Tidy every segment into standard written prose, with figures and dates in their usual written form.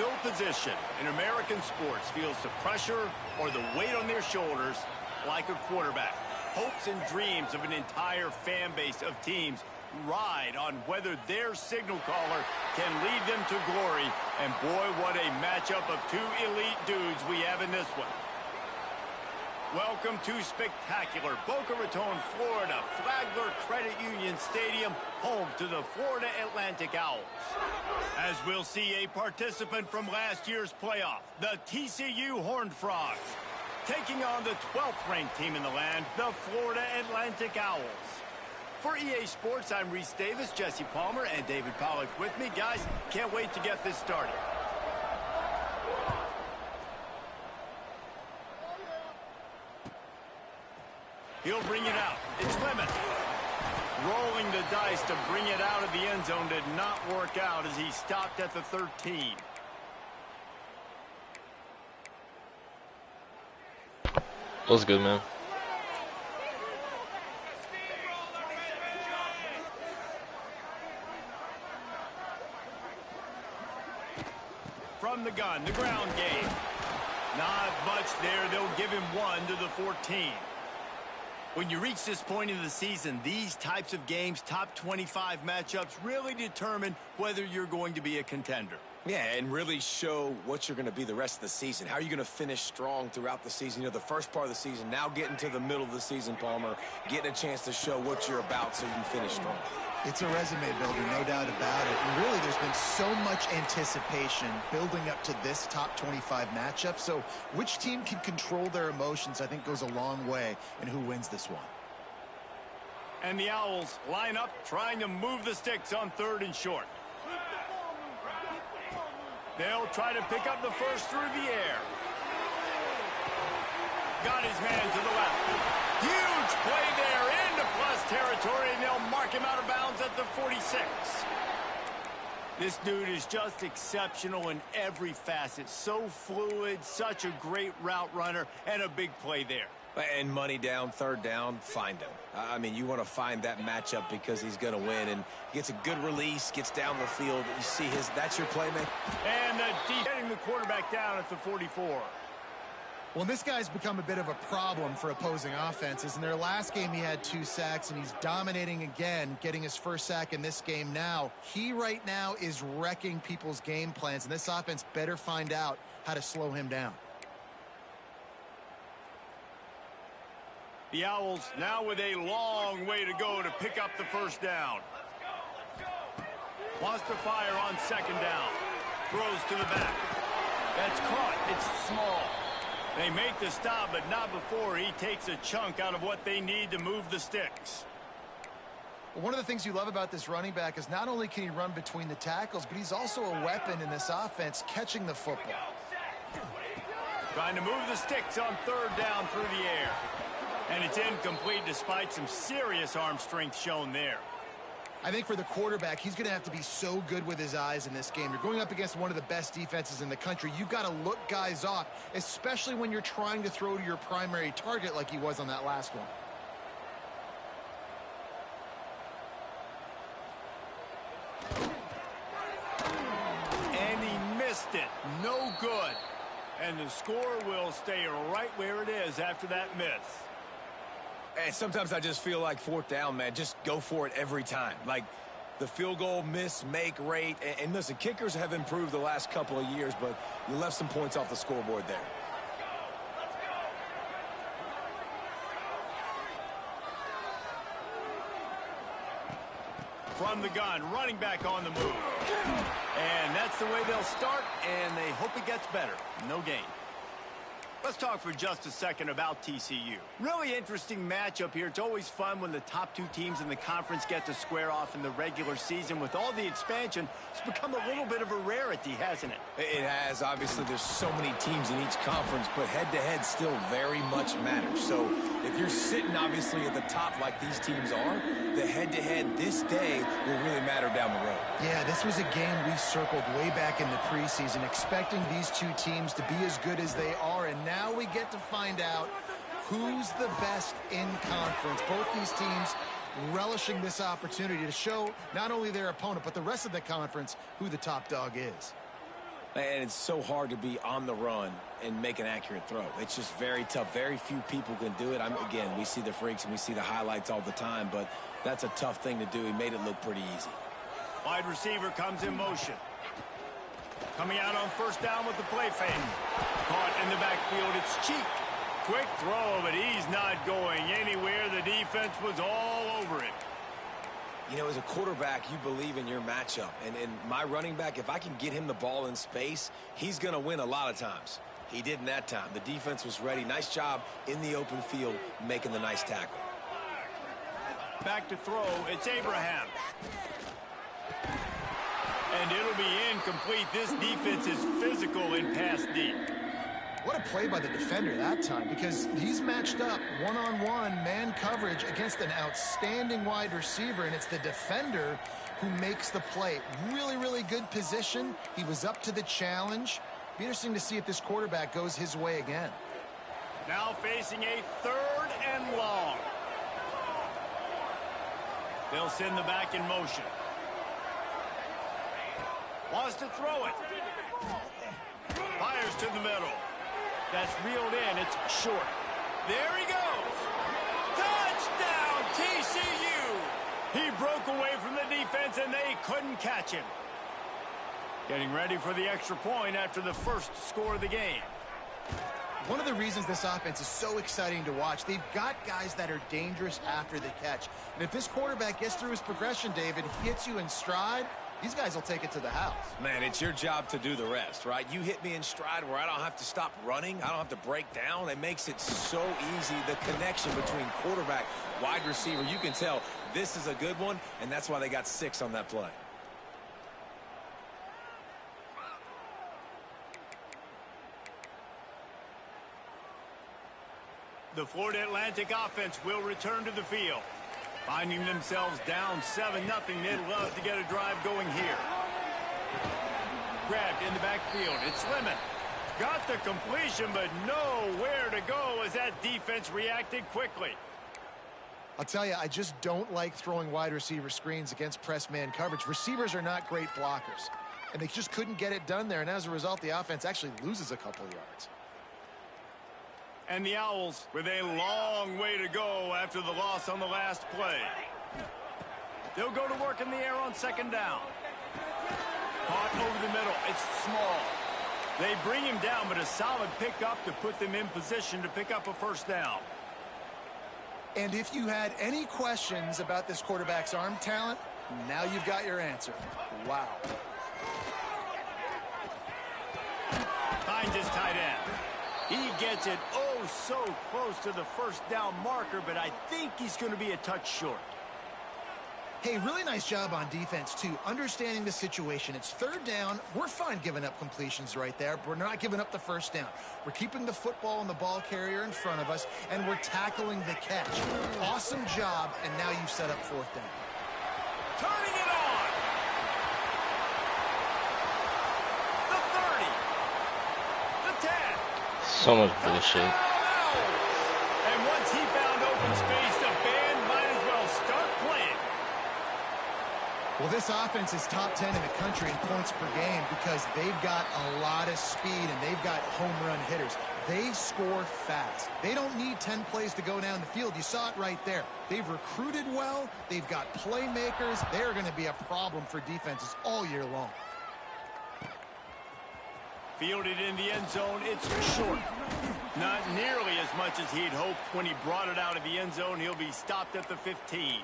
no position in American sports feels the pressure or the weight on their shoulders like a quarterback. Hopes and dreams of an entire fan base of teams ride on whether their signal caller can lead them to glory. And boy, what a matchup of two elite dudes we have in this one. Welcome to spectacular Boca Raton, Florida, Flagler Credit Union Stadium, home to the Florida Atlantic Owls. As we'll see a participant from last year's playoff, the TCU Horned Frogs, taking on the 12th ranked team in the land, the Florida Atlantic Owls. For EA Sports, I'm Reese Davis, Jesse Palmer, and David Pollack with me. Guys, can't wait to get this started. He'll bring it out. It's Lemon. Rolling the dice to bring it out of the end zone did not work out as he stopped at the 13. That was good, man. From the gun, the ground game. Not much there. They'll give him one to the 14. When you reach this point in the season, these types of games, top 25 matchups, really determine whether you're going to be a contender. Yeah, and really show what you're going to be the rest of the season. How are you going to finish strong throughout the season? You know, the first part of the season, now getting to the middle of the season, Palmer, getting a chance to show what you're about so you can finish strong. It's a resume builder, no doubt about it. And really, there's been so much anticipation building up to this top 25 matchup. So which team can control their emotions, I think, goes a long way in who wins this one. And the Owls line up, trying to move the sticks on 3rd and short. They'll try to pick up the first through the air. Got his man to the left. Huge play there into plus territory, and they'll mark him out of bounds at the 46. This dude is just exceptional in every facet. So fluid, such a great route runner, and a big play there. And money down, 3rd down, find him. I mean, you want to find that matchup because he's going to win, and gets a good release, gets down the field. You see that's your playmaker. And getting the quarterback down at the 44. Well, this guy's become a bit of a problem for opposing offenses. In their last game, he had 2 sacks, and he's dominating again, getting his first sack in this game now. He right now is wrecking people's game plans, and this offense better find out how to slow him down. The Owls now with a long way to go to pick up the first down. Wants to fire on 2nd down. Throws to the back. That's caught. It's small. They make the stop, but not before he takes a chunk out of what they need to move the sticks. Well, one of the things you love about this running back is not only can he run between the tackles, but he's also a weapon in this offense, catching the football. Trying to move the sticks on 3rd down through the air. And it's incomplete despite some serious arm strength shown there. I think for the quarterback, he's going to have to be so good with his eyes in this game. You're going up against one of the best defenses in the country. You've got to look guys off, especially when you're trying to throw to your primary target like he was on that last one. And he missed it. No good. And the score will stay right where it is after that miss. And sometimes I just feel like 4th down, man, just go for it every time. Like the field goal miss, make rate. And listen, kickers have improved the last couple of years, but you left some points off the scoreboard there. From the gun, running back on the move. And that's the way they'll start, and they hope it gets better. No gain. Let's talk for just a second about TCU. Really interesting matchup here. It's always fun when the top 2 teams in the conference get to square off in the regular season. With all the expansion, it's become a little bit of a rarity, hasn't it? It has. Obviously, there's so many teams in each conference, but head-to-head still very much matters. So if you're sitting, obviously, at the top like these teams are, the head-to-head this day will really matter down the road. Yeah, this was a game we circled way back in the preseason, expecting these 2 teams to be as good as they are, and now we get to find out who's the best in conference. Both these teams relishing this opportunity to show not only their opponent, but the rest of the conference who the top dog is. And it's so hard to be on the run and make an accurate throw. It's just very tough. Very few people can do it. Again, we see the freaks and we see the highlights all the time, but that's a tough thing to do. He made it look pretty easy. Wide receiver comes in motion. Coming out on first down with the play fake. Caught in the backfield. It's Cheek. Quick throw, but he's not going anywhere. The defense was all over it. You know, as a quarterback, you believe in your matchup. And my running back, if I can get him the ball in space, he's going to win a lot of times. He didn't that time. The defense was ready. Nice job in the open field making the nice tackle. Back to throw. It's Abraham. And it'll be incomplete. This defense is physical in pass deep. What a play by the defender that time, because he's matched up one-on-one man coverage against an outstanding wide receiver, and it's the defender who makes the play. Really, really good position. He was up to the challenge. Be interesting to see if this quarterback goes his way again. Now facing a 3rd and long. They'll send the back in motion. Wants to throw it. Fires to the middle. That's reeled in. It's short. There he goes. Touchdown, TCU. He broke away from the defense, and they couldn't catch him. Getting ready for the extra point after the first score of the game. One of the reasons this offense is so exciting to watch, they've got guys that are dangerous after the catch. And if this quarterback gets through his progression, David, he hits you in stride, these guys will take it to the house. Man, it's your job to do the rest, right? You hit me in stride where I don't have to stop running. I don't have to break down. It makes it so easy. The connection between quarterback, wide receiver, you can tell this is a good one, and that's why they got 6 on that play. The Florida Atlantic offense will return to the field. Finding themselves down 7-0, they'd love to get a drive going here. Grabbed in the backfield. It's Lemon. Got the completion, but nowhere to go as that defense reacted quickly. I'll tell you, I just don't like throwing wide receiver screens against press man coverage. Receivers are not great blockers, and they just couldn't get it done there, and as a result, the offense actually loses a couple yards. And the Owls with a long way to go after the loss on the last play. They'll go to work in the air on 2nd down. Caught over the middle. It's Small. They bring him down, but a solid pickup to put them in position to pick up a 1st down. And if you had any questions about this quarterback's arm talent, now you've got your answer. Wow. Finds his tight end. He gets it so close to the 1st down marker, but I think he's going to be a touch short. Hey, really nice job on defense, too. Understanding the situation. It's 3rd down. We're fine giving up completions right there, but we're not giving up the 1st down. We're keeping the football and the ball carrier in front of us, and we're tackling the catch. Awesome job, and now you've set up 4th down. Turning it on. The 30. The 10. So much bullshit. And once he found open space, the band might as well start playing. Well, this offense is top 10 in the country in points per game because they've got a lot of speed and they've got home run hitters. They score fast. They don't need 10 plays to go down the field. You saw it right there. They've recruited well. They've got playmakers. They're going to be a problem for defenses all year long. Fielded in the end zone, it's short. Not nearly as much as he'd hoped. When he brought it out of the end zone, he'll be stopped at the 15.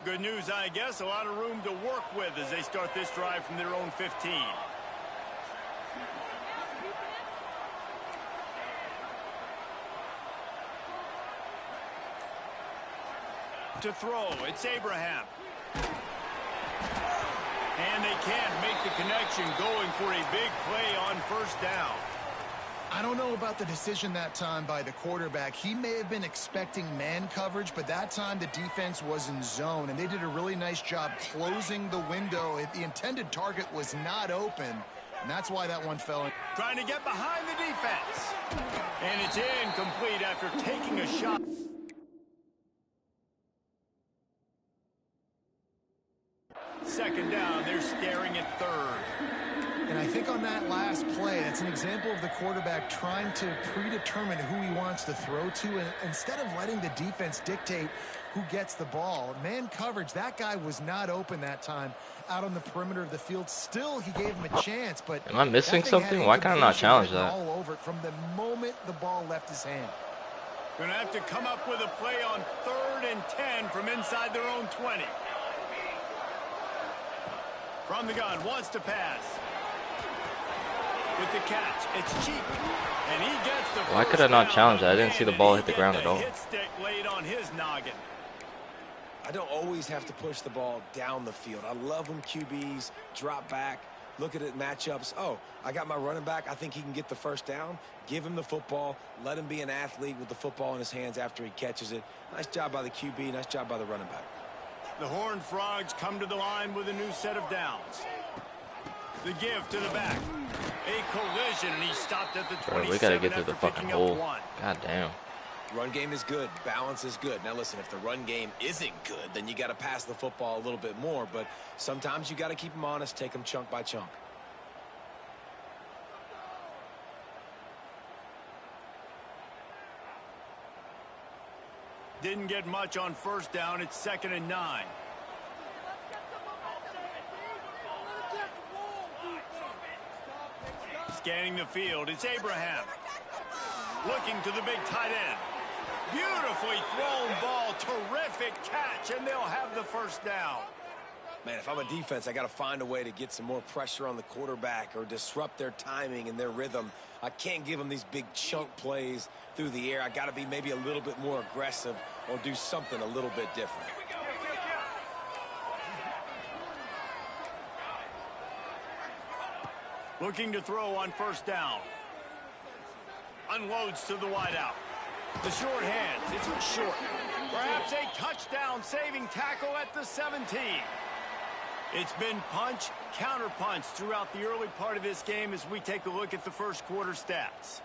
Good news, I guess. A lot of room to work with as they start this drive from their own 15. To throw, it's Abraham. And they can't make the connection, going for a big play on 1st down. I don't know about the decision that time by the quarterback. He may have been expecting man coverage, but that time the defense was in zone, and they did a really nice job closing the window. The intended target was not open, And that's why that one fell in. Trying to get behind the defense. And it's incomplete after taking a shot. Second down, they're staring at third. And I think on that last play, that's an example of the quarterback trying to predetermine who he wants to throw to, and instead of letting the defense dictate who gets the ball. Man coverage, that guy was not open that time out on the perimeter of the field. Still, he gave him a chance, but am I missing something? Why can I not challenge that? All over it from the moment the ball left his hand. Going to have to come up with a play on 3rd and 10 from inside their own 20. From the gun, wants to pass. With the catch, it's cheap, and he gets the. Why could I not challenge that? I didn't see the ball hit the ground at all. Hit stick laid on his noggin. I don't always have to push the ball down the field. I love when QBs drop back, look at it matchups. Oh, I got my running back. I think he can get the first down. Give him the football. Let him be an athlete with the football in his hands after he catches it. Nice job by the QB. Nice job by the running back. The Horned Frogs come to the line with a new set of downs. The give to the back. A collision, and he stopped at the 27. Bro, we gotta get through the fucking hole. God damn. Run game is good. Balance is good. Now listen, if the run game isn't good, then you got to pass the football a little bit more. But sometimes you got to keep them honest, take them chunk by chunk. Didn't get much on first down. It's 2nd and 9. Scanning the field, it's Abraham. Looking to the big tight end. Beautifully thrown ball, terrific catch, and they'll have the first down. Man, if I'm a defense, I got to find a way to get some more pressure on the quarterback or disrupt their timing and their rhythm. I can't give them these big chunk plays through the air. I got to be maybe a little bit more aggressive or do something a little bit different. Looking to throw on first down. Unloads to the wideout. The short hands, it's short. Perhaps a touchdown-saving tackle at the 17. It's been punch, counter-punch throughout the early part of this game as we take a look at the first quarter stats.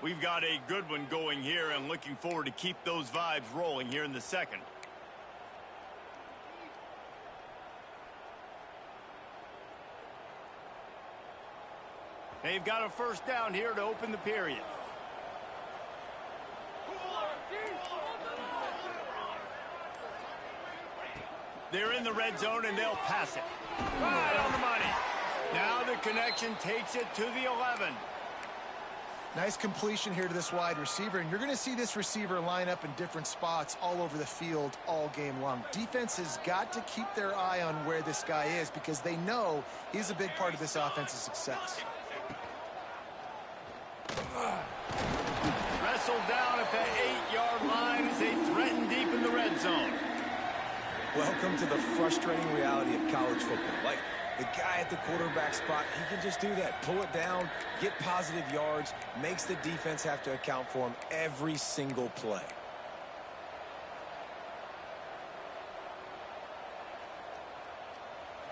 We've got a good one going here and looking forward to keep those vibes rolling here in the second. They've got a first down here to open the period. They're in the red zone, and they'll pass it. Right on the money. Now the connection takes it to the 11. Nice completion here to this wide receiver, and you're going to see this receiver line up in different spots all over the field all game long. Defense has got to keep their eye on where this guy is because they know he's a big part of this offense's success. Wrestled down at the 8-yard line as they threaten deep in the red zone. Welcome to the frustrating reality of college football. Like, the guy at the quarterback spot, he can just do that. Pull it down, get positive yards, makes the defense have to account for him every single play.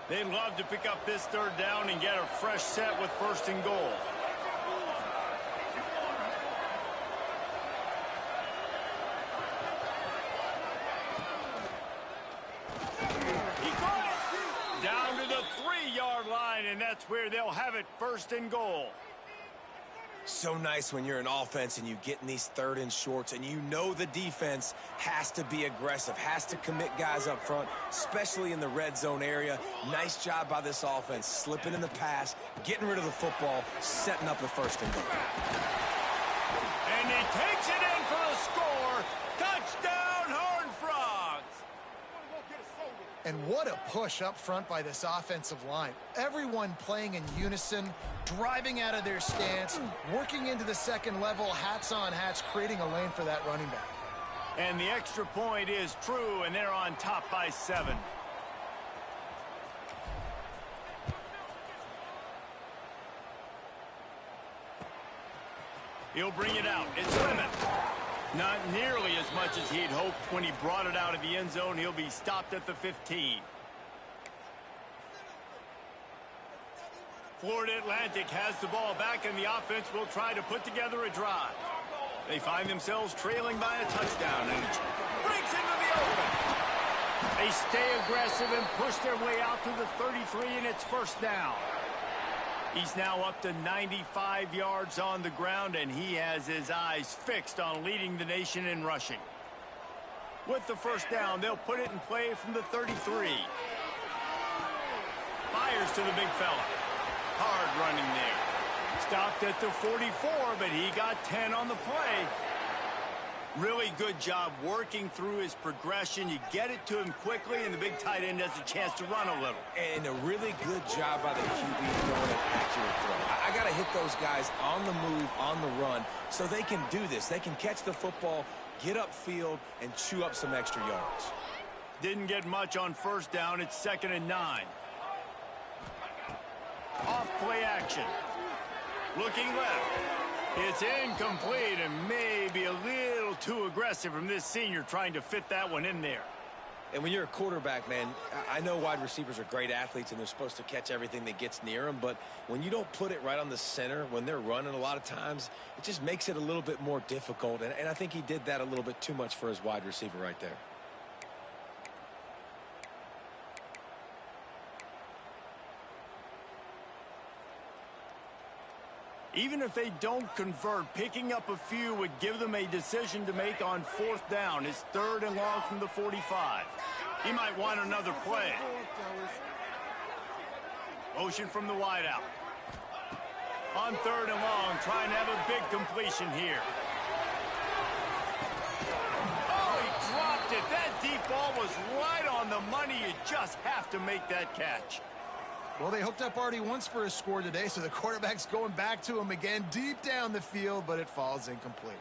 They'd love to pick up this third down and get a fresh set with 1st and goal. And that's where they'll have it, 1st and goal. So nice when you're an offense and you get in these 3rd and shorts and you know the defense has to be aggressive, has to commit guys up front, especially in the red zone area. Nice job by this offense, slipping in the pass, getting rid of the football, setting up the 1st and goal. And he takes it in for a score. Touchdown, Horned Frogs. And what a push up front by this offensive line. Everyone playing in unison, driving out of their stance, working into the second level, hats on hats, creating a lane for that running back. And the extra point is true, and they're on top by 7. He'll bring it out. It's Lemon. Not nearly as much as he'd hoped when he brought it out of the end zone. He'll be stopped at the 15. Florida Atlantic has the ball back, and the offense will try to put together a drive. They find themselves trailing by a touchdown, and it breaks into the open. They stay aggressive and push their way out to the 33, and it's first down. He's now up to 95 yards on the ground, and he has his eyes fixed on leading the nation in rushing. With the first down, they'll put it in play from the 33. Fires to the big fella. Hard running there. Stopped at the 44, but he got 10 on the play. Really good job working through his progression. You get it to him quickly, and the big tight end has a chance to run a little. And a really good job by the QB throwing an accurate throw. I got to hit those guys on the move, on the run, so they can do this. They can catch the football, get upfield, and chew up some extra yards. Didn't get much on first down. It's 2nd and 9. Off play action. Looking left. It's incomplete and maybe a little too aggressive from this senior trying to fit that one in there. And when you're a quarterback, man, I know wide receivers are great athletes and they're supposed to catch everything that gets near them, but when you don't put it right on the center, when they're running a lot of times, it just makes it a little bit more difficult. And I think he did that a little bit too much for his wide receiver right there. Even if they don't convert, picking up a few would give them a decision to make on 4th down. It's 3rd and long from the 45. He might want another play. Motion from the wideout. On 3rd and long, trying to have a big completion here. Oh, he dropped it. That deep ball was right on the money. You just have to make that catch. Well, they hooked up already once for a score today, so the quarterback's going back to him again deep down the field, but it falls incomplete.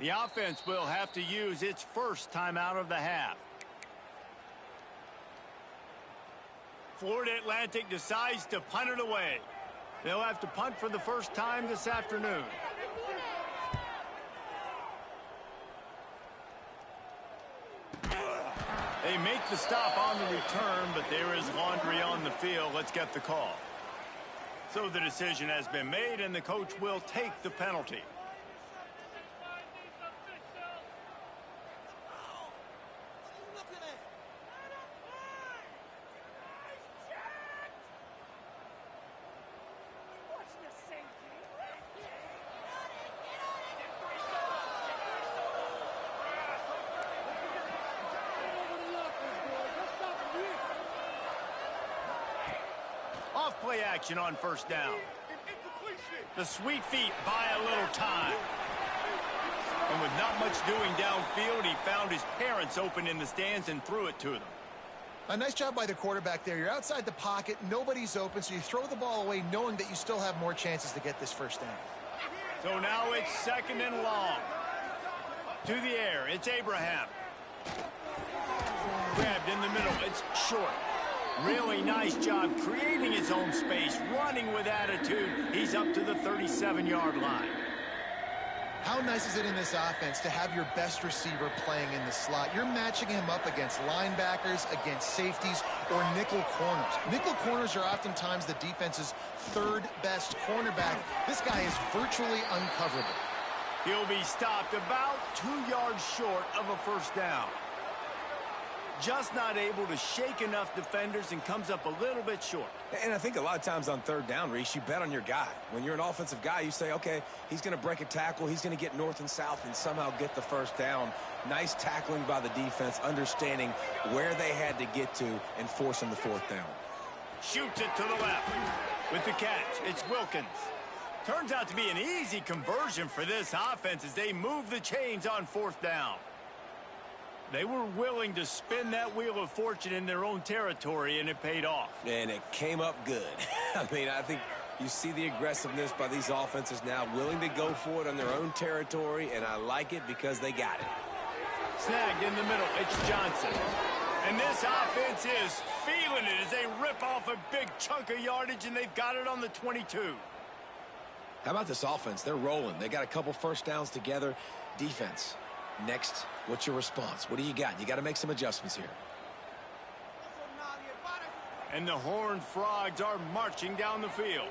The offense will have to use its first timeout of the half. Florida Atlantic decides to punt it away. They'll have to punt for the first time this afternoon. They make the stop on the return, but there is laundry on the field. Let's get the call. So the decision has been made, and the coach will take the penalty. Play action on first down. The sweet feet buy a little time. And with not much doing downfield, he found his parents open in the stands and threw it to them. A nice job by the quarterback there. You're outside the pocket, nobody's open, so you throw the ball away knowing that you still have more chances to get this first down. So now it's 2nd and long. To the air, it's Abraham. Grabbed in the middle, it's short. Really nice job creating his own space, running with attitude. He's up to the 37-yard line. How nice is it in this offense to have your best receiver playing in the slot? You're matching him up against linebackers, against safeties, or nickel corners. Nickel corners are oftentimes the defense's 3rd best cornerback. This guy is virtually uncoverable. He'll be stopped about 2 yards short of a first down. Just not able to shake enough defenders and comes up a little bit short. And I think a lot of times on 3rd down, Reese, you bet on your guy. When you're an offensive guy, you say, okay, he's going to break a tackle, he's going to get north and south and somehow get the first down. Nice tackling by the defense, understanding where they had to get to and forcing the 4th down. Shoots it to the left. With the catch, it's Wilkins. Turns out to be an easy conversion for this offense as they move the chains on 4th down. They were willing to spin that wheel of fortune in their own territory, and it paid off. And it came up good. I mean, I think you see the aggressiveness by these offenses now, willing to go for it on their own territory, and I like it because they got it. Snagged in the middle, it's Johnson. And this offense is feeling it as they rip off a big chunk of yardage, and they've got it on the 22. How about this offense? They're rolling. They got a couple first downs together. Defense. Next, what's your response? What do you got? You got to make some adjustments here. And the Horned Frogs are marching down the field.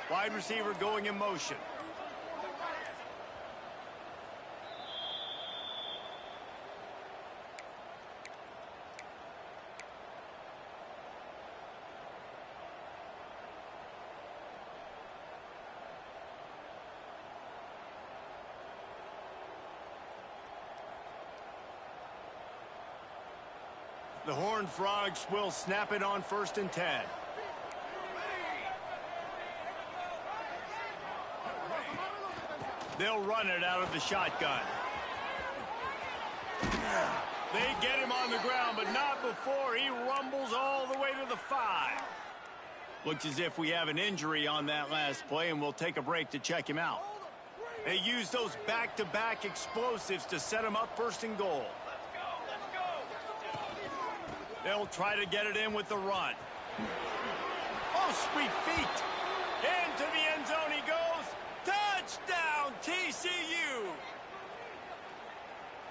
Wide receiver going in motion. The Horned Frogs will snap it on 1st and 10. They'll run it out of the shotgun. They get him on the ground, but not before he rumbles all the way to the 5. Looks as if we have an injury on that last play, and we'll take a break to check him out. They use those back-to-back explosives to set him up 1st and goal. They'll try to get it in with the run. Oh, sweet feet. Into the end zone he goes. Touchdown, TCU.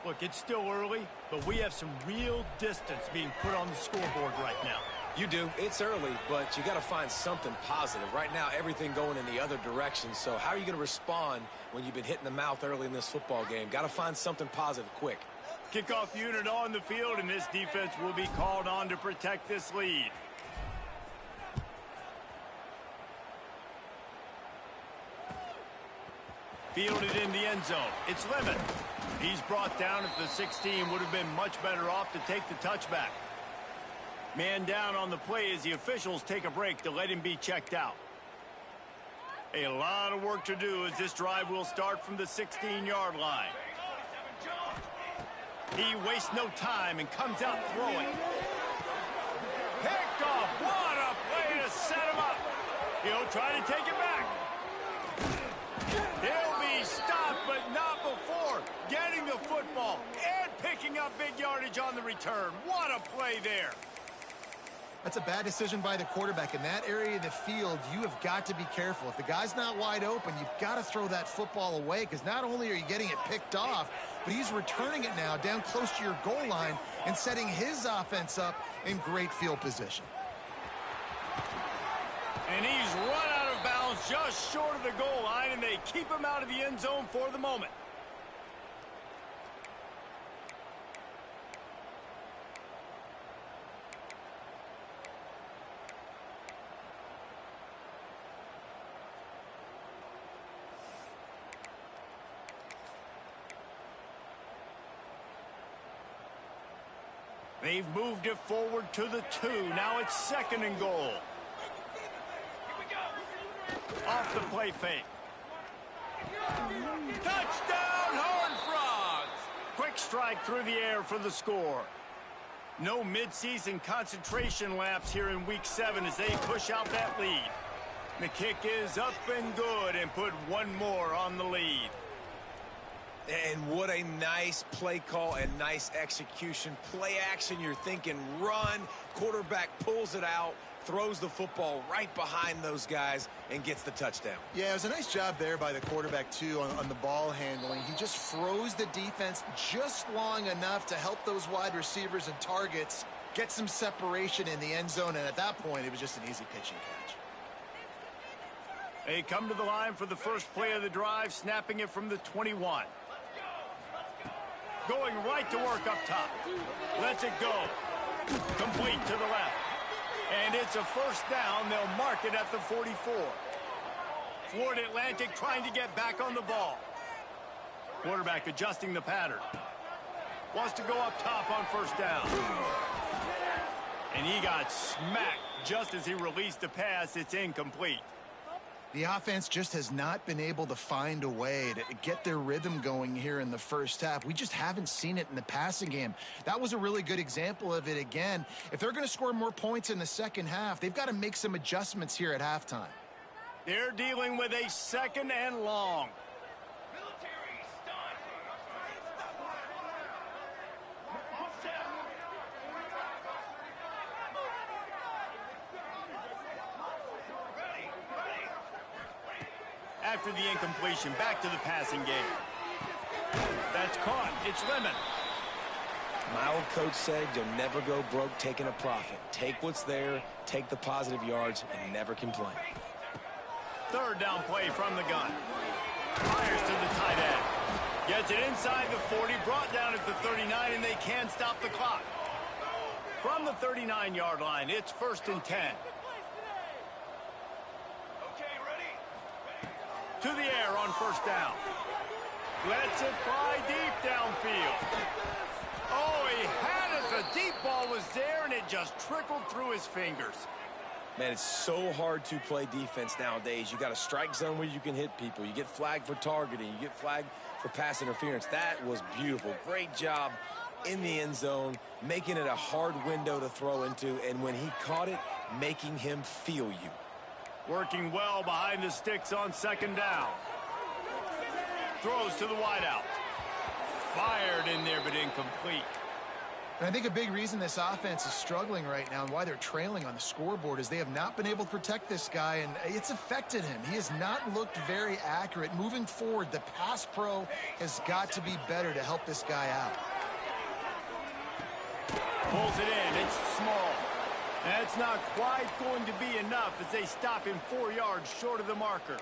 Look, it's still early, but we have some real distance being put on the scoreboard right now. You do. It's early, but you got to find something positive. Right now, everything going in the other direction. So how are you going to respond when you've been hit in the mouth early in this football game? Got to find something positive quick. Kickoff unit on the field, and this defense will be called on to protect this lead. Fielded in the end zone. It's Lemon. He's brought down at the 16. Would have been much better off to take the touchback. Man down on the play as the officials take a break to let him be checked out. A lot of work to do as this drive will start from the 16-yard line. He wastes no time and comes out throwing. Picked off. What a play to set him up. He'll try to take it back. He'll be stopped, but not before getting the football and picking up big yardage on the return. What a play there. That's a bad decision by the quarterback. In that area of the field, you have got to be careful. If the guy's not wide open, you've got to throw that football away, because not only are you getting it picked off, but he's returning it now down close to your goal line and setting his offense up in great field position. And he's run out of bounds just short of the goal line, and they keep him out of the end zone for the moment. They've moved it forward to the 2. Now it's 2nd and goal. Off the play fake. Touchdown, Horned Frogs! Quick strike through the air for the score. No midseason concentration laps here in Week 7 as they push out that lead. The kick is up and good and put one more on the lead. And what a nice play call and nice execution. Play action, you're thinking run. Quarterback pulls it out, throws the football right behind those guys, and gets the touchdown. Yeah, it was a nice job there by the quarterback, too, on the ball handling. He just froze the defense just long enough to help those wide receivers and targets get some separation in the end zone, and at that point, it was just an easy pitch and catch. They come to the line for the first play of the drive, snapping it from the 21. Going right to work up top. Lets it go. Complete to the left. And it's a first down. They'll mark it at the 44. Florida Atlantic trying to get back on the ball. Quarterback adjusting the pattern. Wants to go up top on first down. And he got smacked just as he released the pass. It's incomplete. The offense just has not been able to find a way to get their rhythm going here in the first half. We just haven't seen it in the passing game. That was a really good example of it again. If they're going to score more points in the second half, they've got to make some adjustments here at halftime. They're dealing with a second and long. After the incompletion, back to the passing game. That's caught. It's Lemon. My old coach said you'll never go broke taking a profit. Take what's there, take the positive yards, and never complain. Third down play from the gun. Fires to the tight end. Gets it inside the 40, brought down at the 39, and they can't stop the clock. From the 39-yard line, it's 1st and 10. To the air on first down. Lets it fly deep downfield. Oh, he had it. The deep ball was there, and it just trickled through his fingers. Man, it's so hard to play defense nowadays. You got a strike zone where you can hit people. You get flagged for targeting. You get flagged for pass interference. That was beautiful. Great job in the end zone, making it a hard window to throw into, and when he caught it, making him feel you. Working well behind the sticks on second down. Throws to the wideout. Fired in there, but incomplete. And I think a big reason this offense is struggling right now and why they're trailing on the scoreboard is they have not been able to protect this guy, and it's affected him. He has not looked very accurate. Moving forward, the pass pro has got to be better to help this guy out. Pulls it in. It's small. That's not quite going to be enough as they stop him 4 yards short of the marker.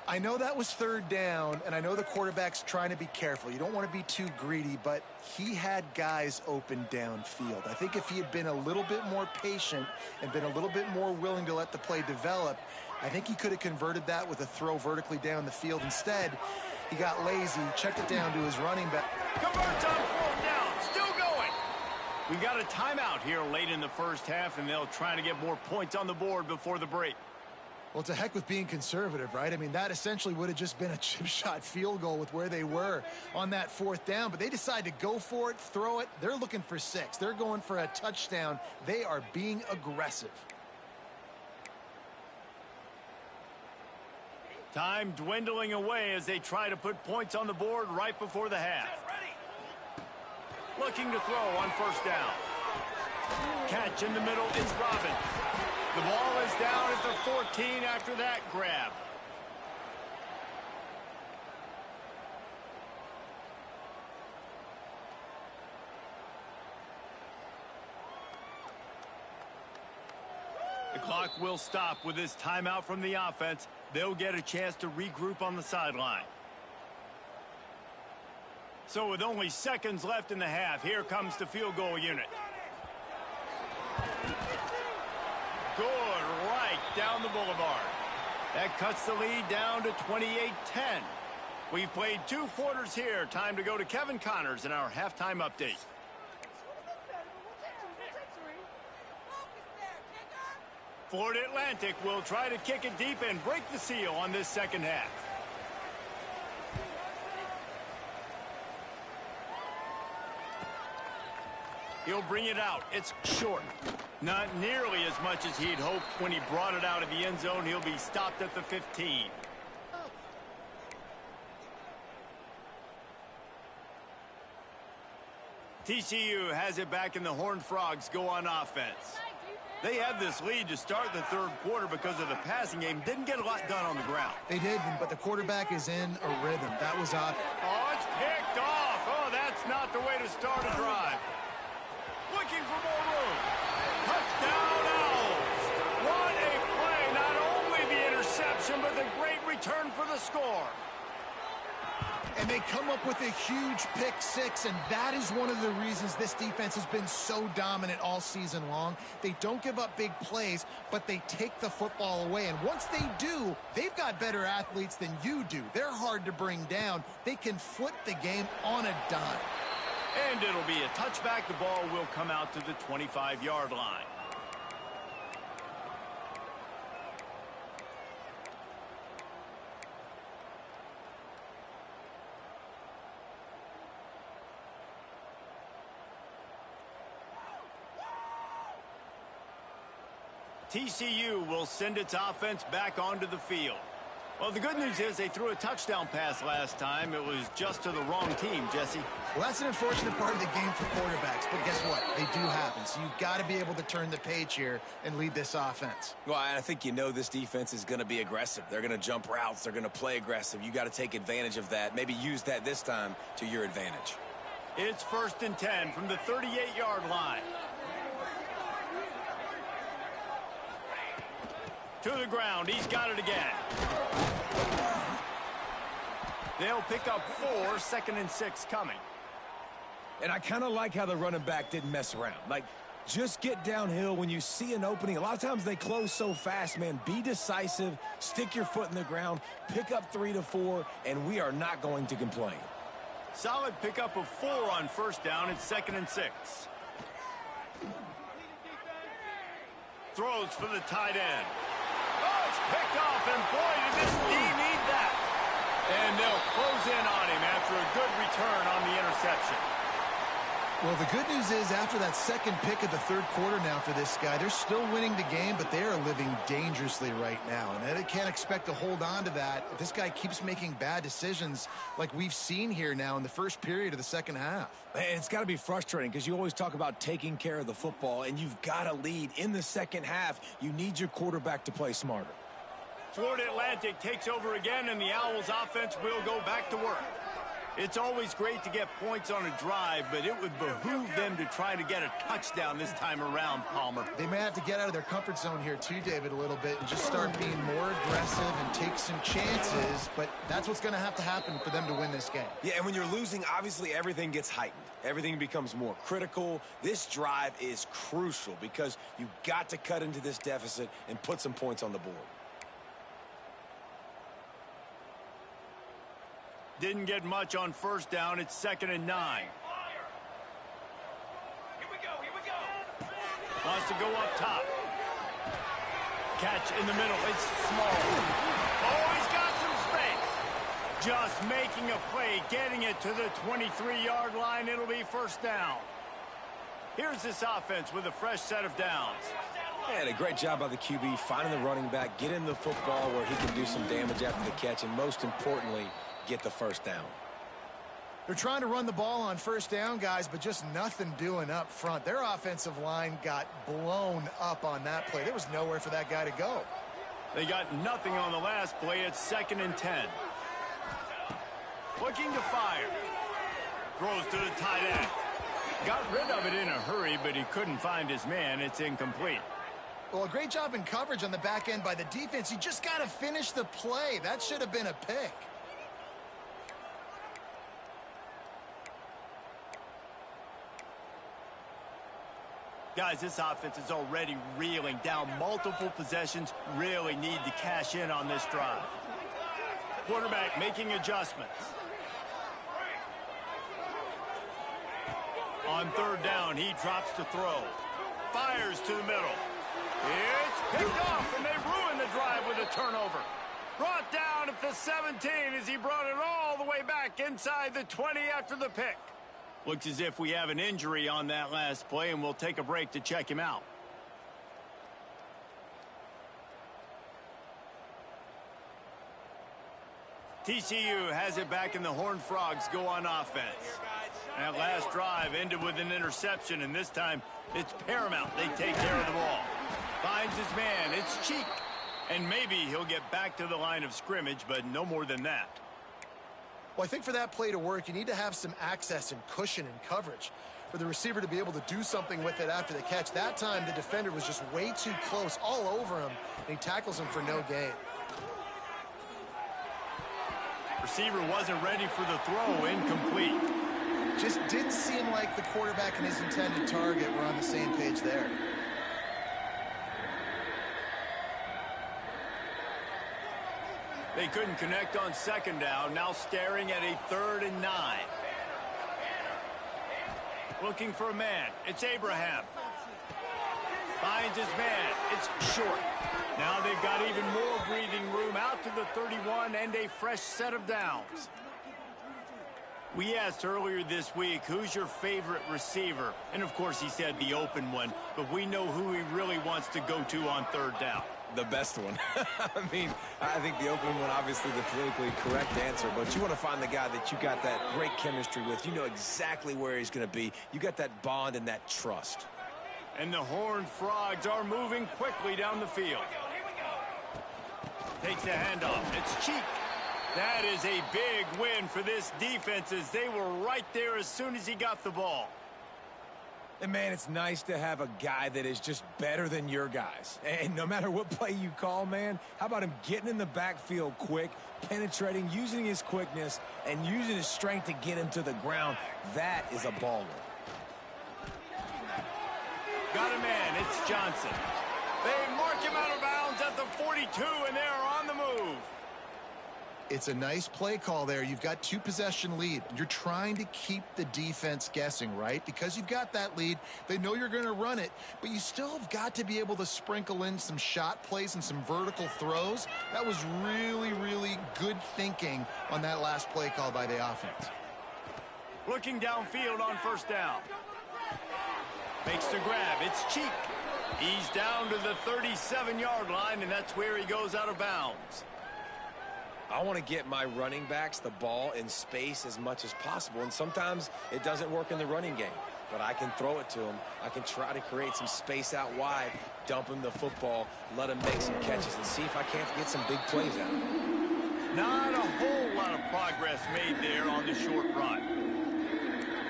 I know that was third down, and I know the quarterback's trying to be careful. You don't want to be too greedy, but he had guys open downfield. I think if he had been a little bit more patient and been a little bit more willing to let the play develop, I think he could have converted that with a throw vertically down the field. Instead, he got lazy, checked it down to his running back. Converts on 4th down. Still going. We got a timeout here late in the first half, and they'll try to get more points on the board before the break. Well, to heck with being conservative, right? I mean, that essentially would have just been a chip shot field goal with where they were on that 4th down, but they decide to go for it, throw it. They're looking for 6. They're going for a touchdown. They are being aggressive. Time dwindling away as they try to put points on the board right before the half. Looking to throw on first down. Catch in the middle is Robbins. The ball is down at the 14 after that grab. The clock will stop with this timeout from the offense. They'll get a chance to regroup on the sideline. So with only seconds left in the half, here comes the field goal unit. Good, right down the boulevard. That cuts the lead down to 28-10. We've played 2 quarters here. Time to go to Kevin Connors in our halftime update. Florida Atlantic will try to kick it deep and break the seal on this second half. He'll bring it out. It's short. Not nearly as much as he'd hoped when he brought it out of the end zone. He'll be stopped at the 15. TCU has it back, and the Horned Frogs go on offense. They had this lead to start the third quarter because of the passing game. Didn't get a lot done on the ground. They did, but the quarterback is in a rhythm. That was odd. Oh, it's picked off. Oh, that's not the way to start a drive. Looking for more room. Touchdown Owls. What a play. Not only the interception, but the great return for the score. And they come up with a huge pick 6, and that is one of the reasons this defense has been so dominant all season long. They don't give up big plays, but they take the football away. And once they do, they've got better athletes than you do. They're hard to bring down. They can flip the game on a dime. And it'll be a touchback. The ball will come out to the 25-yard line. TCU will send its offense back onto the field. Well, the good news is they threw a touchdown pass last time. It was just to the wrong team, Jesse. Well, that's an unfortunate part of the game for quarterbacks, but guess what? They do happen. So you've got to be able to turn the page here and lead this offense. Well, I think you know this defense is going to be aggressive. They're going to jump routes. They're going to play aggressive. You got to take advantage of that. Maybe use that this time to your advantage. It's 1st and 10 from the 38-yard line. To the ground. He's got it again. They'll pick up 4, 2nd and 6 coming. And I kind of like how the running back didn't mess around. Like, just get downhill when you see an opening. A lot of times they close so fast, man. Be decisive, stick your foot in the ground, pick up 3 to 4, and we are not going to complain. Solid pickup of 4 on 1st down. It's 2nd and 6. Throws for the tight end. Oh, it's picked off, and boy, did this D need that. And they'll close in on him after a good return on the interception. Well, the good news is after that second pick of the 3rd quarter now for this guy, they're still winning the game, but they are living dangerously right now. And they can't expect to hold on to that if this guy keeps making bad decisions like we've seen here now in the first period of the second half. And it's got to be frustrating because you always talk about taking care of the football, and you've got to lead in the second half. You need your quarterback to play smarter. Florida Atlantic takes over again, and the Owls offense will go back to work. It's always great to get points on a drive, but it would behoove them to try to get a touchdown this time around, Palmer. They may have to get out of their comfort zone here too, David, a little bit and just start being more aggressive and take some chances, but that's what's going to have to happen for them to win this game. Yeah, and when you're losing, obviously everything gets heightened. Everything becomes more critical. This drive is crucial because you've got to cut into this deficit and put some points on the board. Didn't get much on 1st down. It's 2nd and 9. Here we go. Wants to go up top. Catch in the middle. It's small. Oh, he's got some space. Just making a play, getting it to the 23-yard line. It'll be 1st down. Here's this offense with a fresh set of downs. And a great job by the QB finding the running back, get in the football where he can do some damage after the catch, and most importantly, get the 1st down. They're trying to run the ball on 1st down, guys, but just nothing doing up front. Their offensive line got blown up on that play. There was nowhere for that guy to go. They got nothing on the last play. It's 2nd and 10. Looking to fire. Throws to the tight end. Got rid of it in a hurry, but he couldn't find his man. It's incomplete. Well, a great job in coverage on the back end by the defense. You just got to finish the play. That should have been a pick. Guys, this offense is already reeling down multiple possessions. Really need to cash in on this drive. Quarterback making adjustments. On 3rd down, he drops to throw. Fires to the middle. It's picked off, and they ruin the drive with a turnover. Brought down at the 17 as he brought it all the way back inside the 20 after the pick. Looks as if we have an injury on that last play, and we'll take a break to check him out. TCU has it back, and the Horned Frogs go on offense. That last drive ended with an interception, and this time it's paramount they take care of the ball. Finds his man. It's Cheek. And maybe he'll get back to the line of scrimmage, but no more than that. Well, I think for that play to work, you need to have some access and cushion and coverage for the receiver to be able to do something with it after the catch. That time, the defender was just way too close, all over him, and he tackles him for no gain. Receiver wasn't ready for the throw. Incomplete. Just didn't seem like the quarterback and his intended target were on the same page there. They couldn't connect on 2nd down. Now staring at a 3rd and 9. Looking for a man. It's Abraham. Finds his man. It's short. Now they've got even more breathing room out to the 31 and a fresh set of downs. We asked earlier this week, who's your favorite receiver? And of course he said the open one, but we know who he really wants to go to on third down. The best one. I mean, I think the open one, obviously the politically correct answer, but you want to find the guy that you got that great chemistry with. You know exactly where he's going to be. You got that bond and that trust. And the Horned Frogs are moving quickly down the field. Takes the handoff. It's Cheek. That is a big win for this defense as they were right there as soon as he got the ball. And, man, it's nice to have a guy that is just better than your guys. And no matter what play you call, man, how about him getting in the backfield quick, penetrating, using his quickness, and using his strength to get him to the ground? That is a baller. Got a man. It's Johnson. They mark him out of bounds at the 42, and they're on the move. It's a nice play call there. You've got 2-possession lead. You're trying to keep the defense guessing, right? Because you've got that lead, they know you're going to run it, but you still have got to be able to sprinkle in some shot plays and some vertical throws. That was really, really good thinking on that last play call by the offense. Looking downfield on first down. Makes the grab. It's Cheek. He's down to the 37-yard line, and that's where he goes out of bounds. I want to get my running backs the ball in space as much as possible, and sometimes it doesn't work in the running game, but I can throw it to them. I can try to create some space out wide, dump him the football, let him make some catches, and see if I can't get some big plays out of him. Not a whole lot of progress made there on the short run.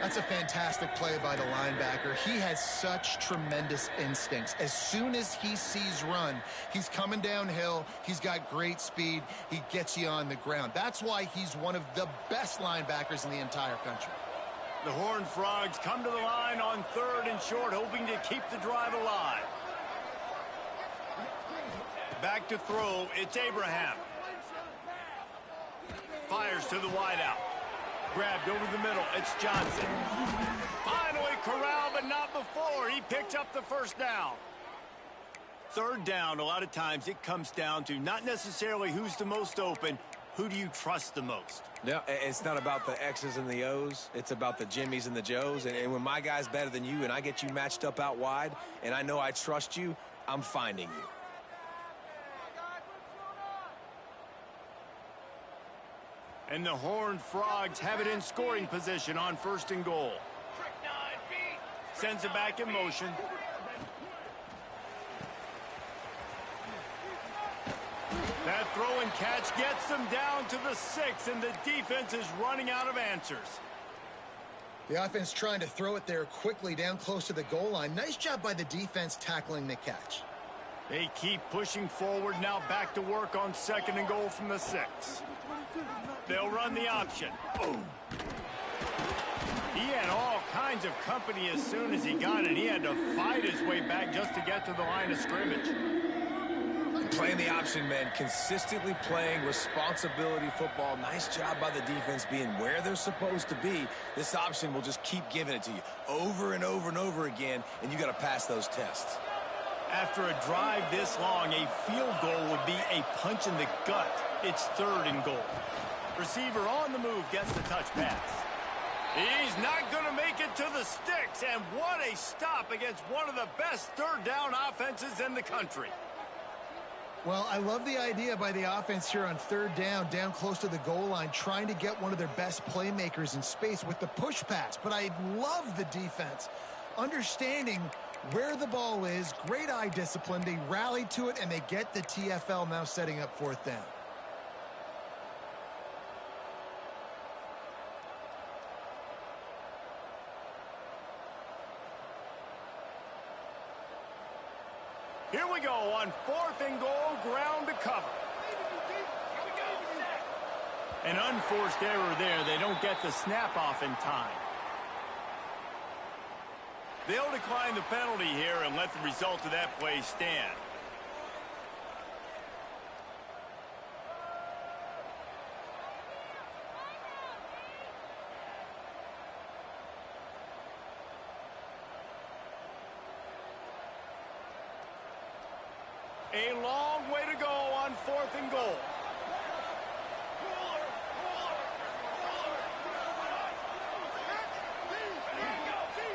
That's a fantastic play by the linebacker. He has such tremendous instincts. As soon as he sees run, he's coming downhill. He's got great speed. He gets you on the ground. That's why he's one of the best linebackers in the entire country. The Horned Frogs come to the line on third and short, hoping to keep the drive alive. Back to throw. It's Abraham. Fires to the wideout. Grabbed over the middle. It's Johnson. Finally corralled, but not before. He picked up the first down. Third down, a lot of times it comes down to not necessarily who's the most open, who do you trust the most? No, it's not about the X's and the O's. It's about the Jimmies and the Joes. And when my guy's better than you and I get you matched up out wide and I know I trust you, I'm finding you. And the Horned Frogs have it in scoring position on first and goal. Sends it back in motion. That throw and catch gets them down to the 6, and the defense is running out of answers. The offense trying to throw it there quickly down close to the goal line. Nice job by the defense tackling the catch. They keep pushing forward, now back to work on second and goal from the 6. They'll run the option. Boom. He had all kinds of company as soon as he got it. He had to fight his way back just to get to the line of scrimmage. Playing the option, man. Consistently playing responsibility football. Nice job by the defense being where they're supposed to be. This option will just keep giving it to you over and over and over again, and you got to pass those tests. After a drive this long, a field goal would be a punch in the gut. It's third and goal. Receiver on the move gets the touch pass. He's not going to make it to the sticks, and what a stop against one of the best third down offenses in the country. Well, I love the idea by the offense here on third down close to the goal line, trying to get one of their best playmakers in space with the push pass. But I love the defense, understanding where the ball is, great eye discipline. They rally to it, and they get the TFL now setting up fourth down. Here we go on fourth and goal, ground to cover. An unforced error there. They don't get the snap off in time. They'll decline the penalty here and let the result of that play stand. A long way to go on 4th and goal.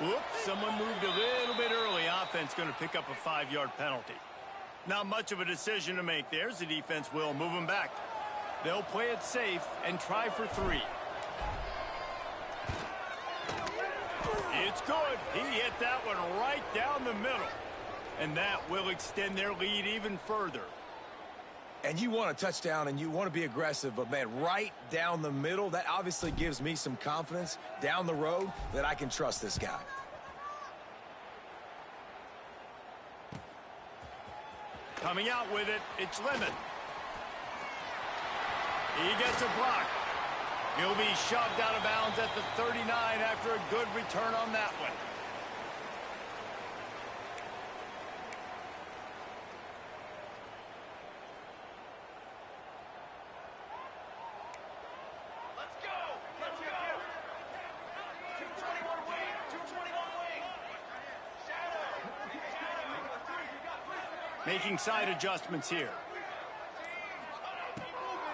Whoops, someone moved a little bit early. Offense going to pick up a 5-yard penalty. Not much of a decision to make there, as the defense will move them back. They'll play it safe and try for 3. It's good. He hit that one right down the middle. And that will extend their lead even further. And you want a touchdown and you want to be aggressive, but man, right down the middle, that obviously gives me some confidence down the road that I can trust this guy. Coming out with it, it's Lemon. He gets a block. He'll be shoved out of bounds at the 39 after a good return on that one. Making side adjustments here.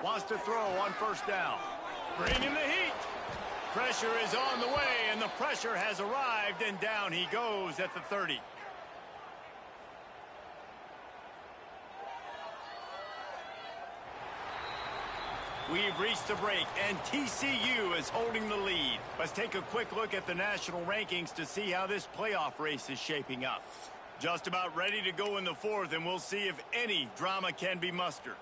Wants to throw on 1st down. Bringing the heat. Pressure is on the way, and the pressure has arrived, and down he goes at the 30. We've reached the break, and TCU is holding the lead. Let's take a quick look at the national rankings to see how this playoff race is shaping up. Just about ready to go in the 4th, and we'll see if any drama can be mustered.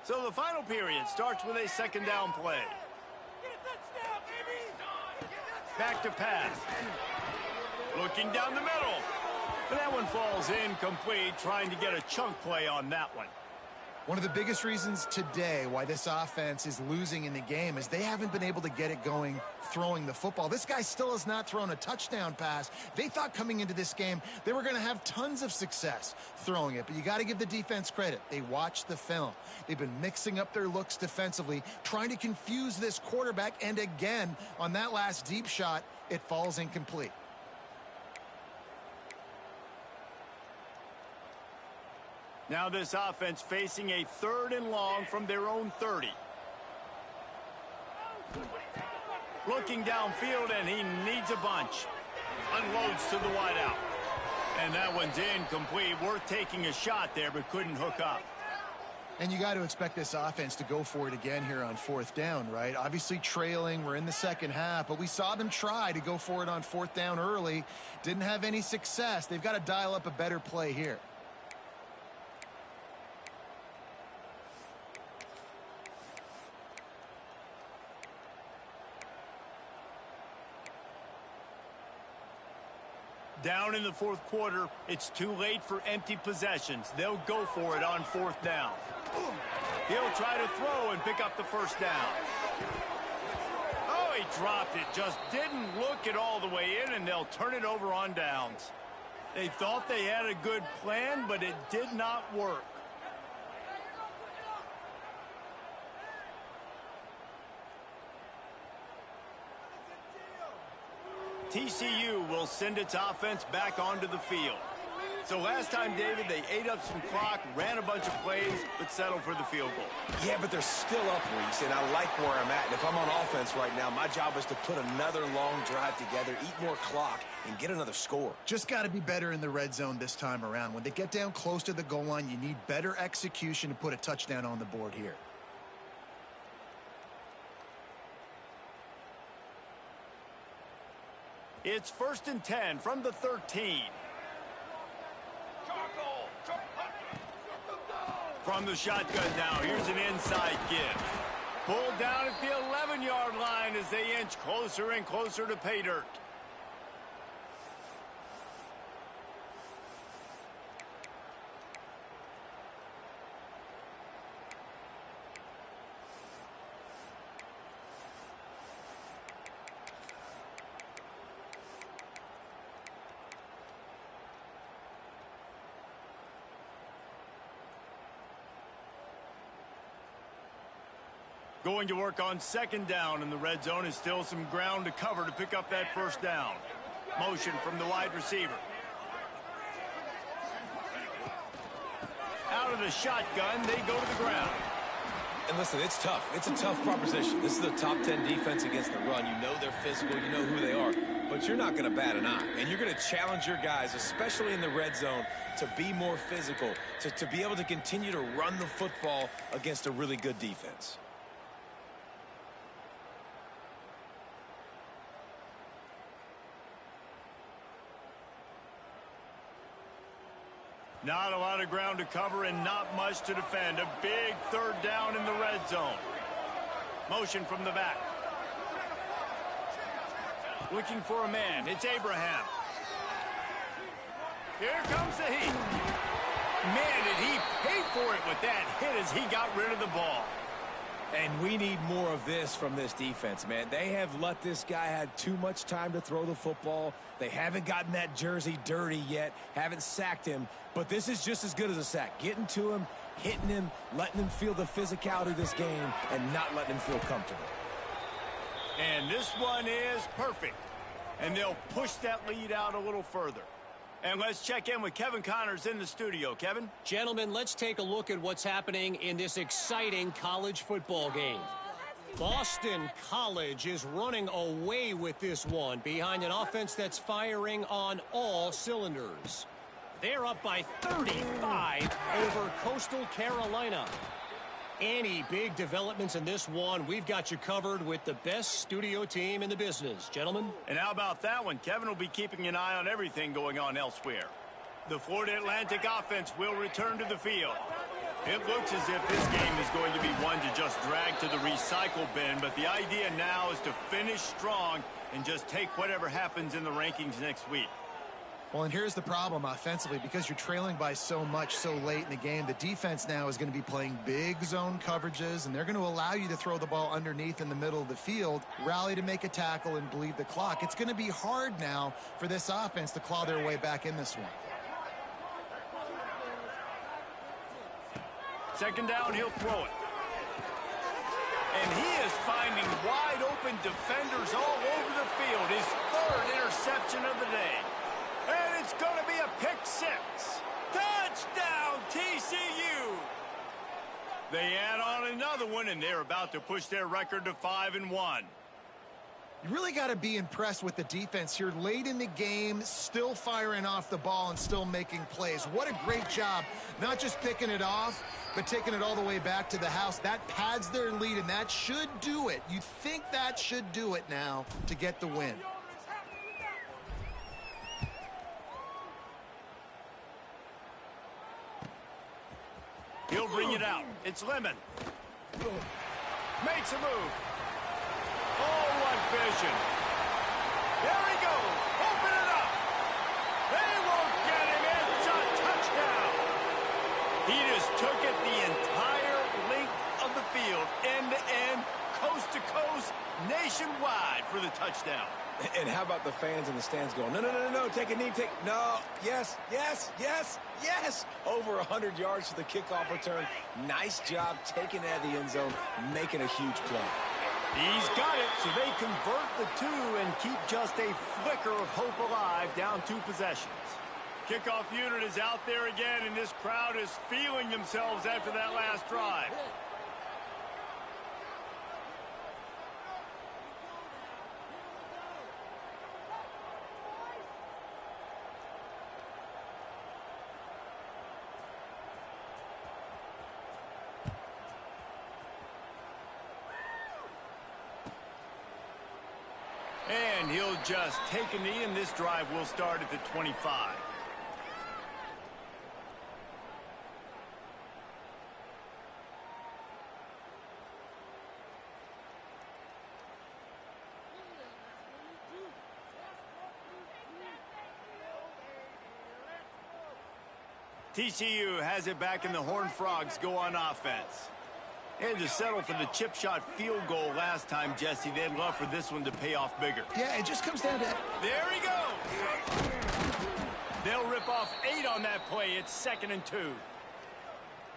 So the final period starts with a 2nd down play. Back to pass. Looking down the middle. But that one falls incomplete, trying to get a chunk play on that one. One of the biggest reasons today why this offense is losing in the game is they haven't been able to get it going throwing the football. This guy still has not thrown a touchdown pass. They thought coming into this game they were going to have tons of success throwing it, but you got to give the defense credit. They watched the film. They've been mixing up their looks defensively, trying to confuse this quarterback, and again, on that last deep shot, it falls incomplete. Now this offense facing a 3rd and long from their own 30. Looking downfield, and he needs a bunch. Unloads to the wideout. And that one's incomplete. Worth taking a shot there, but couldn't hook up. And you got to expect this offense to go for it again here on 4th down, right? Obviously trailing, we're in the 2nd half, but we saw them try to go for it on 4th down early. Didn't have any success. They've got to dial up a better play here. Down in the 4th quarter, it's too late for empty possessions. They'll go for it on 4th down. He'll try to throw and pick up the 1st down. Oh, he dropped it. Just didn't look it all the way in, and they'll turn it over on downs. They thought they had a good plan, but it did not work. TCU will send its offense back onto the field. So last time, David, they ate up some clock, ran a bunch of plays, but settled for the field goal. Yeah, but they're still up, Reese, and I like where I'm at. And if I'm on offense right now, my job is to put another long drive together, eat more clock, and get another score. Just got to be better in the red zone this time around. When they get down close to the goal line, you need better execution to put a touchdown on the board here. It's 1st and 10 from the 13. From the shotgun now, here's an inside give. Pulled down at the 11-yard line as they inch closer and closer to pay dirt. Going to work on second down, and the red zone is still some ground to cover to pick up that first down. Motion from the wide receiver. Out of the shotgun, they go to the ground. And listen, it's tough. It's a tough proposition. This is a top 10 defense against the run. You know they're physical. You know who they are. But you're not going to bat an eye. And you're going to challenge your guys, especially in the red zone, to be more physical, to be able to continue to run the football against a really good defense. Not a lot of ground to cover and not much to defend. A big third down in the red zone. Motion from the back. Looking for a man. It's Abraham. Here comes the heat. Man, did he pay for it with that hit as he got rid of the ball. And we need more of this from this defense, man. They have let this guy have too much time to throw the football. They haven't gotten that jersey dirty yet, haven't sacked him. But this is just as good as a sack. Getting to him, hitting him, letting him feel the physicality of this game, and not letting him feel comfortable. And this one is perfect. And they'll push that lead out a little further. And let's check in with Kevin Connors in the studio. Kevin? Gentlemen, let's take a look at what's happening in this exciting college football game. Boston College is running away with this one behind an offense that's firing on all cylinders. They're up by 35 over Coastal Carolina. Any big developments in this one, we've got you covered with the best studio team in the business. Gentlemen? And how about that one? Kevin will be keeping an eye on everything going on elsewhere. The Florida Atlantic offense will return to the field. It looks as if this game is going to be one to just drag to the recycle bin, but the idea now is to finish strong and just take whatever happens in the rankings next week. Well, and here's the problem offensively. Because you're trailing by so much so late in the game, the defense now is going to be playing big zone coverages, and they're going to allow you to throw the ball underneath in the middle of the field, rally to make a tackle, and bleed the clock. It's going to be hard now for this offense to claw their way back in this one. Second down, he'll throw it. And he is finding wide open defenders all over the field. His third interception of the day. And it's going to be a pick six. Touchdown, TCU. They add on another one, and they're about to push their record to 5-1. You really got to be impressed with the defense here late in the game, still firing off the ball and still making plays. What a great job, not just picking it off, but taking it all the way back to the house. That pads their lead, and that should do it. You think that should do it now to get the win. He'll bring it out. It's Lemon. Makes a move. Oh, what vision. There he goes. Open it up. They won't get him. It's a touchdown. He just took it the entire length of the field, end to end, coast to coast, nationwide for the touchdown. And how about the fans in the stands going, no, no, no, no, take a knee, no, yes, yes, yes, yes. Over 100 yards to the kickoff return. Nice job taking it out of the end zone, making a huge play. He's got it, so they convert the two and keep just a flicker of hope alive, down 2 possessions. Kickoff unit is out there again, and this crowd is feeling themselves after that last drive. And he'll just take a knee, and this drive will start at the 25. TCU has it back, and the Horned Frogs go on offense. They had to settle for the chip shot field goal last time, Jesse. They'd love for this one to pay off bigger. Yeah, it just comes down to... There he goes! They'll rip off 8 on that play. It's 2nd and 2.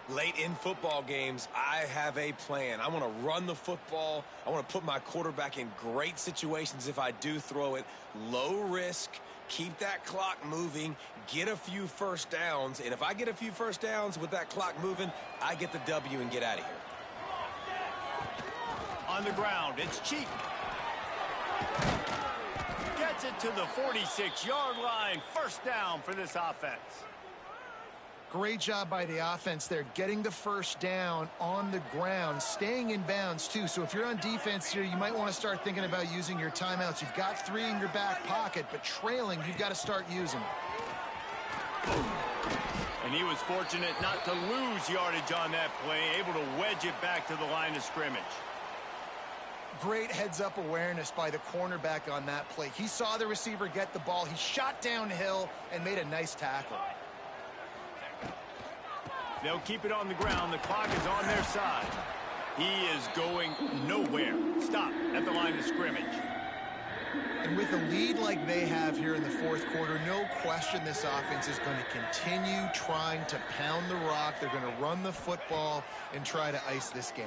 Late in football games, I have a plan. I want to run the football. I want to put my quarterback in great situations if I do throw it. Low risk, keep that clock moving, get a few first downs. And if I get a few first downs with that clock moving, I get the W and get out of here. On the ground, it's Cheek. Gets it to the 46-yard line. First down for this offense. Great job by the offense there, getting the first down on the ground, staying in bounds too. So if you're on defense here, you might want to start thinking about using your timeouts. You've got 3 in your back pocket, but trailing, you've got to start using them. And he was fortunate not to lose yardage on that play, able to wedge it back to the line of scrimmage. Great heads-up awareness by the cornerback on that play. He saw the receiver get the ball. He shot downhill and made a nice tackle. They'll keep it on the ground. The clock is on their side. He is going nowhere. Stop at the line of scrimmage. And with a lead like they have here in the fourth quarter, no question this offense is going to continue trying to pound the rock. They're going to run the football and try to ice this game.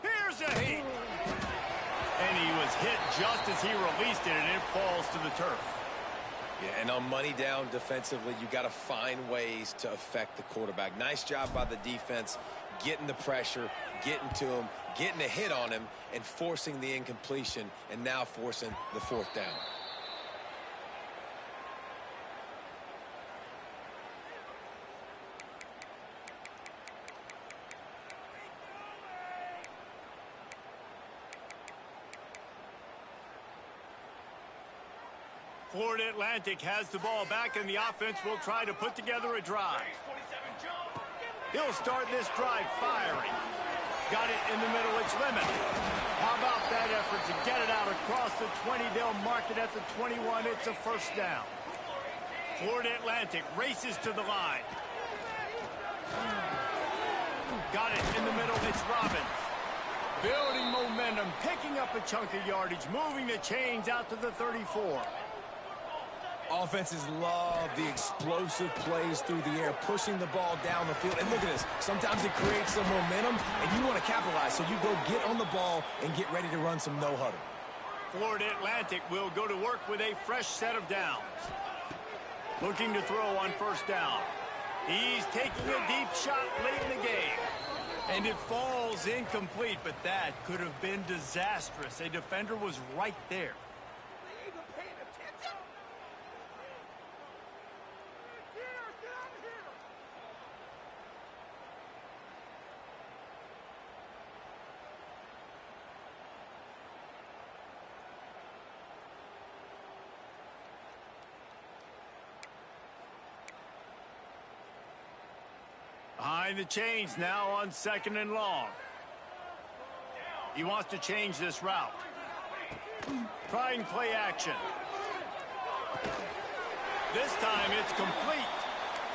Here's a heat. And he was hit just as he released it, and it falls to the turf. Yeah, and on money down defensively, you got to find ways to affect the quarterback. Nice job by the defense, getting the pressure, getting to him, getting a hit on him, and forcing the incompletion, and now forcing the fourth down. Florida Atlantic has the ball back, and the offense will try to put together a drive. He'll start this drive firing. Got it in the middle. It's Lemon. How about that effort to get it out across the 20? They'll mark it at the 21. It's a first down. Florida Atlantic races to the line. Got it in the middle. It's Robbins. Building momentum, picking up a chunk of yardage, moving the chains out to the 34. Offenses love the explosive plays through the air, pushing the ball down the field. And look at this. Sometimes it creates some momentum, and you want to capitalize. So you go get on the ball and get ready to run some no-huddle. Florida Atlantic will go to work with a fresh set of downs. Looking to throw on first down. He's taking a deep shot late in the game. And it falls incomplete, but that could have been disastrous. A defender was right there. Behind the chains now on 2nd and long. He wants to change this route. Trying play action. This time it's complete.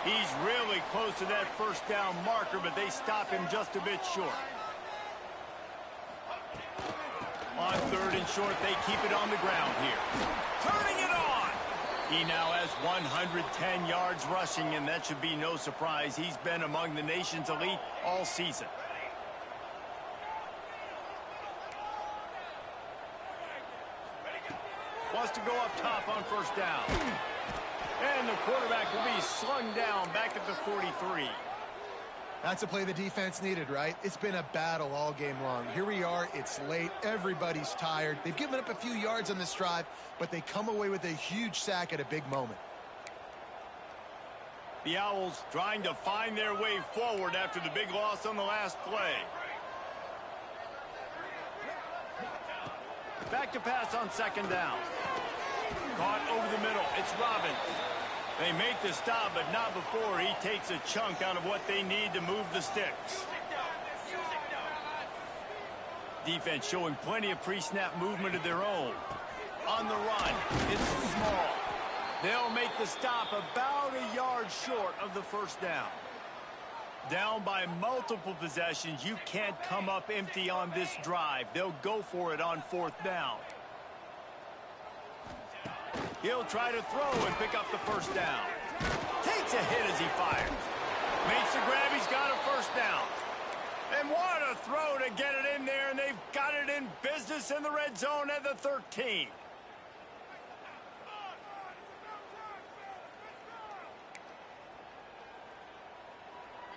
He's really close to that first down marker, but they stop him just a bit short. On 3rd and short, they keep it on the ground here. Turning it on! He now has 110 yards rushing, and that should be no surprise. He's been among the nation's elite all season. Wants to go up top on first down. And the quarterback will be slung down back at the 43. That's a play the defense needed, right? It's been a battle all game long. Here we are. It's late. Everybody's tired. They've given up a few yards on this drive, but they come away with a huge sack at a big moment. The Owls trying to find their way forward after the big loss on the last play. Back to pass on 2nd down. Caught over the middle. It's Robbins. They make the stop, but not before he takes a chunk out of what they need to move the sticks. Defense showing plenty of pre-snap movement of their own. On the run, it's small. They'll make the stop about a yard short of the first down. Down by multiple possessions, you can't come up empty on this drive. They'll go for it on 4th down. He'll try to throw and pick up the first down. Take takes a hit as he fires. Makes the grab. He's got a first down. And what a throw to get it in there, and they've got it in business in the red zone at the 13.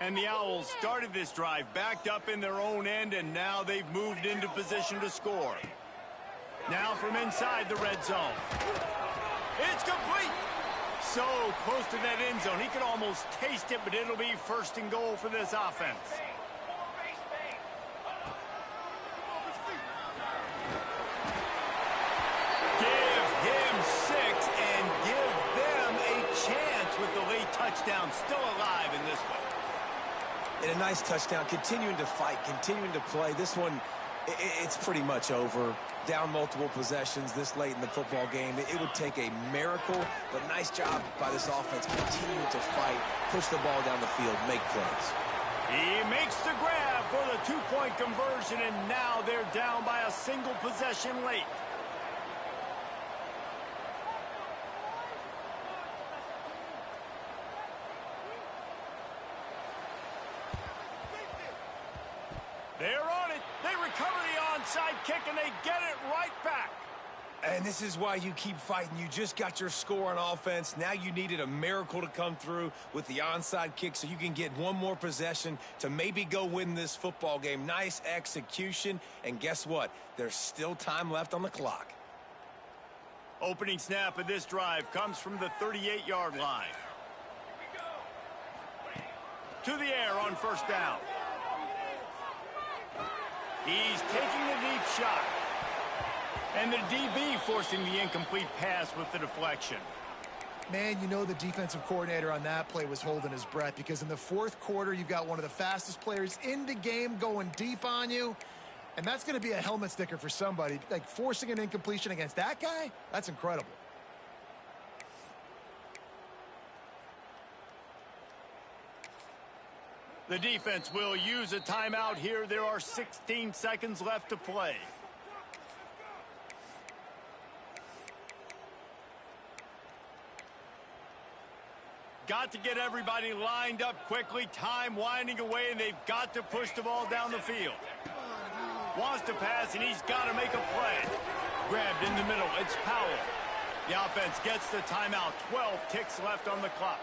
And the Owls started this drive backed up in their own end, and now they've moved into position to score. Now from inside the red zone. It's complete. So close to that end zone. He could almost taste it, but it'll be first and goal for this offense. Give him 6 and give them a chance with the late touchdown still alive in this one. And a nice touchdown, continuing to fight, continuing to play. This one, it's pretty much over. Down multiple possessions this late in the football game. It would take a miracle, but nice job by this offense continuing to fight, push the ball down the field, make plays. He makes the grab for the 2-point conversion, and now they're down by a single possession late. They're on it. They recover the onside kick, and they get it right back. And this is why you keep fighting. You just got your score on offense. Now you needed a miracle to come through with the onside kick so you can get one more possession to maybe go win this football game. Nice execution. And guess what? There's still time left on the clock. Opening snap of this drive comes from the 38-yard line. To the air on first down. He's taking the deep shot. And the DB forcing the incomplete pass with the deflection. Man, you know the defensive coordinator on that play was holding his breath, because in the fourth quarter, you've got one of the fastest players in the game going deep on you. And that's going to be a helmet sticker for somebody. Like, forcing an incompletion against that guy, that's incredible. The defense will use a timeout here. There are 16 seconds left to play. Got to get everybody lined up quickly. Time winding away, and they've got to push the ball down the field. Wants to pass, and he's got to make a play. Grabbed in the middle. It's Powell. The offense gets the timeout. 12 ticks left on the clock.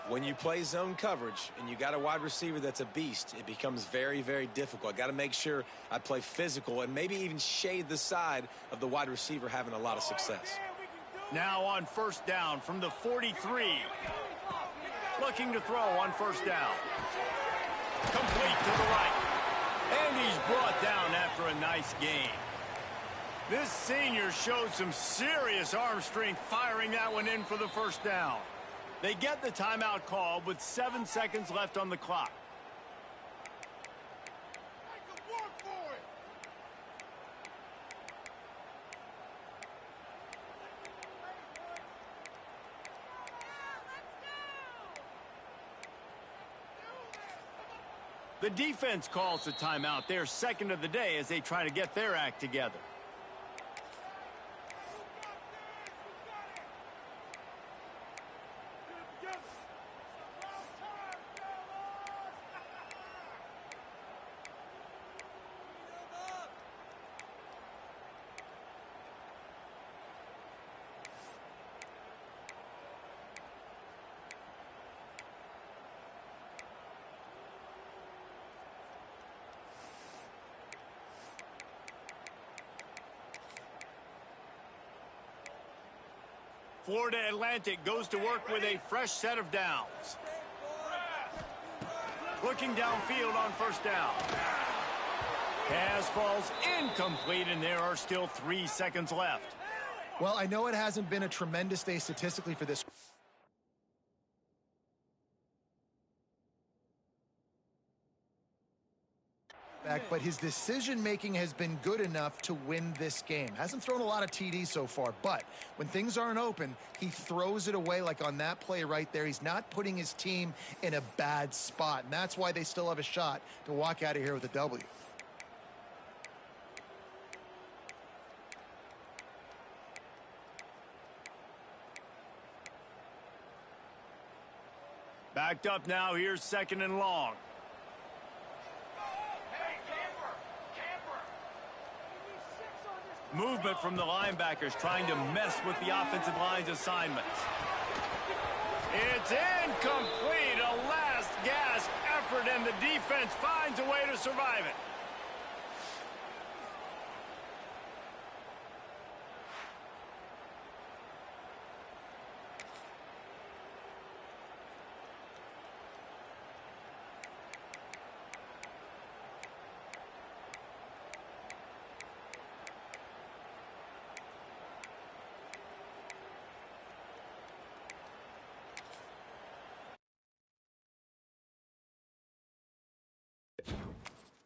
When you play zone coverage and you got a wide receiver that's a beast, it becomes very, very difficult. I got to make sure I play physical and maybe even shade the side of the wide receiver having a lot of success. Now on first down from the 43. Looking to throw on first down. Complete to the right. And he's brought down after a nice gain. This senior showed some serious arm strength firing that one in for the first down. They get the timeout called with 7 seconds left on the clock. The defense calls the timeout, their second of the day, as they try to get their act together. Florida Atlantic goes to work with a fresh set of downs. Looking downfield on first down. Pass falls incomplete, and there are still 3 seconds left. Well, I know it hasn't been a tremendous day statistically for this. But his decision-making has been good enough to win this game. Hasn't thrown a lot of TDs so far, but when things aren't open, he throws it away like on that play right there. He's not putting his team in a bad spot, and that's why they still have a shot to walk out of here with a W. Backed up now. Here's 2nd and long. Movement from the linebackers trying to mess with the offensive line's assignments. It's incomplete. A last gasp effort, and the defense finds a way to survive it.